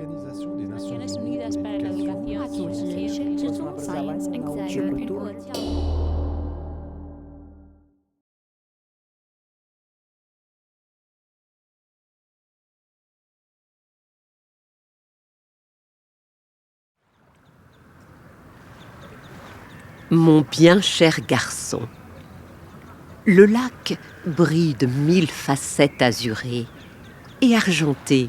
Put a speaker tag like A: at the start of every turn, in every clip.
A: L'Organisation des Nations
B: Naciones
A: Unies
B: Unidas
A: pour
B: para la
A: l'éducation,
B: Educación, Science and Culture. 教育
C: Mon bien cher garçon, le lac brille de 1000 facettes azurées et argentées,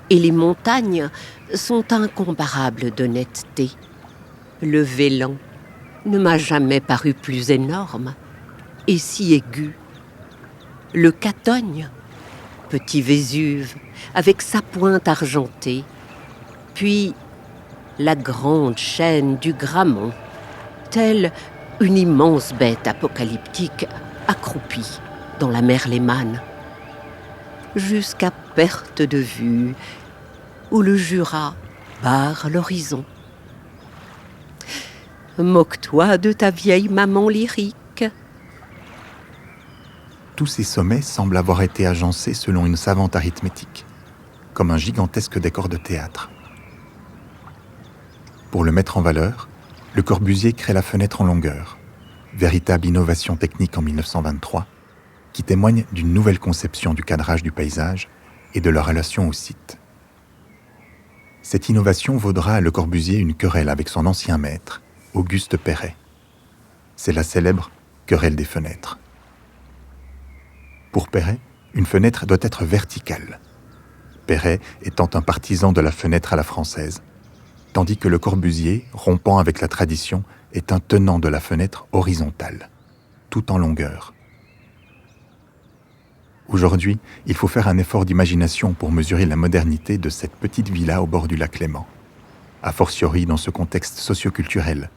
C: et les montagnes sont incomparables d'honnêteté. Le Vélan ne m'a jamais paru plus énorme et si aigu. Le Catogne, petit Vésuve, avec sa pointe argentée, puis la grande chaîne du Grammont, telle une immense bête apocalyptique accroupie dans la mer Léman, jusqu'à perte de vue, où le Jura barre l'horizon. Moque-toi de ta vieille maman lyrique.
D: Tous ces sommets semblent avoir été agencés selon une savante arithmétique, comme un gigantesque décor de théâtre. Pour le mettre en valeur, Le Corbusier crée la fenêtre en longueur, véritable innovation technique en 1923, qui témoigne d'une nouvelle conception du cadrage du paysage et de leur relation au site. Cette innovation vaudra à Le Corbusier une querelle avec son ancien maître, Auguste Perret. C'est la célèbre querelle des fenêtres. Pour Perret, une fenêtre doit être verticale, Perret étant un partisan de la fenêtre à la française, tandis que Le Corbusier, rompant avec la tradition, est un tenant de la fenêtre horizontale, tout en longueur. Aujourd'hui, il faut faire un effort d'imagination pour mesurer la modernité de cette petite villa au bord du lac Léman, a fortiori dans ce contexte socioculturel,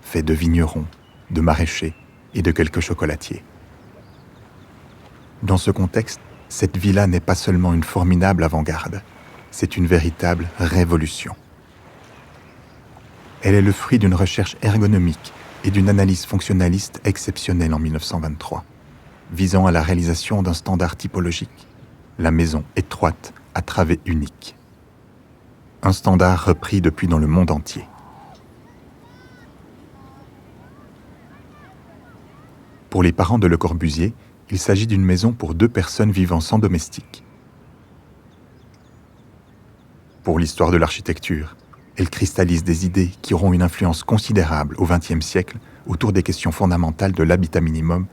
D: fait de vignerons, de maraîchers et de quelques chocolatiers. Dans ce contexte, cette villa n'est pas seulement une formidable avant-garde, c'est une véritable révolution. Elle est le fruit d'une recherche ergonomique et d'une analyse fonctionnaliste exceptionnelle en 1923, visant à la réalisation d'un standard typologique, la maison étroite à travée unique. Un standard repris depuis dans le monde entier. Pour les parents de Le Corbusier, il s'agit d'une maison pour 2 personnes vivant sans domestique. Pour l'histoire de l'architecture, elle cristallise des idées qui auront une influence considérable au XXe siècle autour des questions fondamentales de l'habitat minimum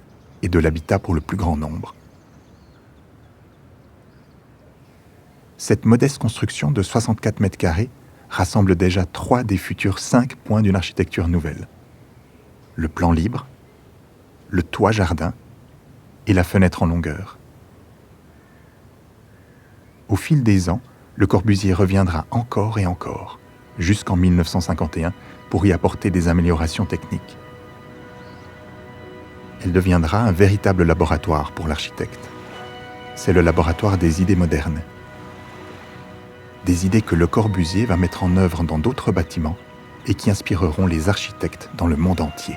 D: et de l'habitat pour le plus grand nombre. Cette modeste construction de 64 mètres carrés rassemble déjà 3 des futurs 5 points d'une architecture nouvelle. Le plan libre, le toit jardin et la fenêtre en longueur. Au fil des ans, Le Corbusier reviendra encore et encore, jusqu'en 1951, pour y apporter des améliorations techniques. Elle deviendra un véritable laboratoire pour l'architecte. C'est le laboratoire des idées modernes. Des idées que Le Corbusier va mettre en œuvre dans d'autres bâtiments et qui inspireront les architectes dans le monde entier.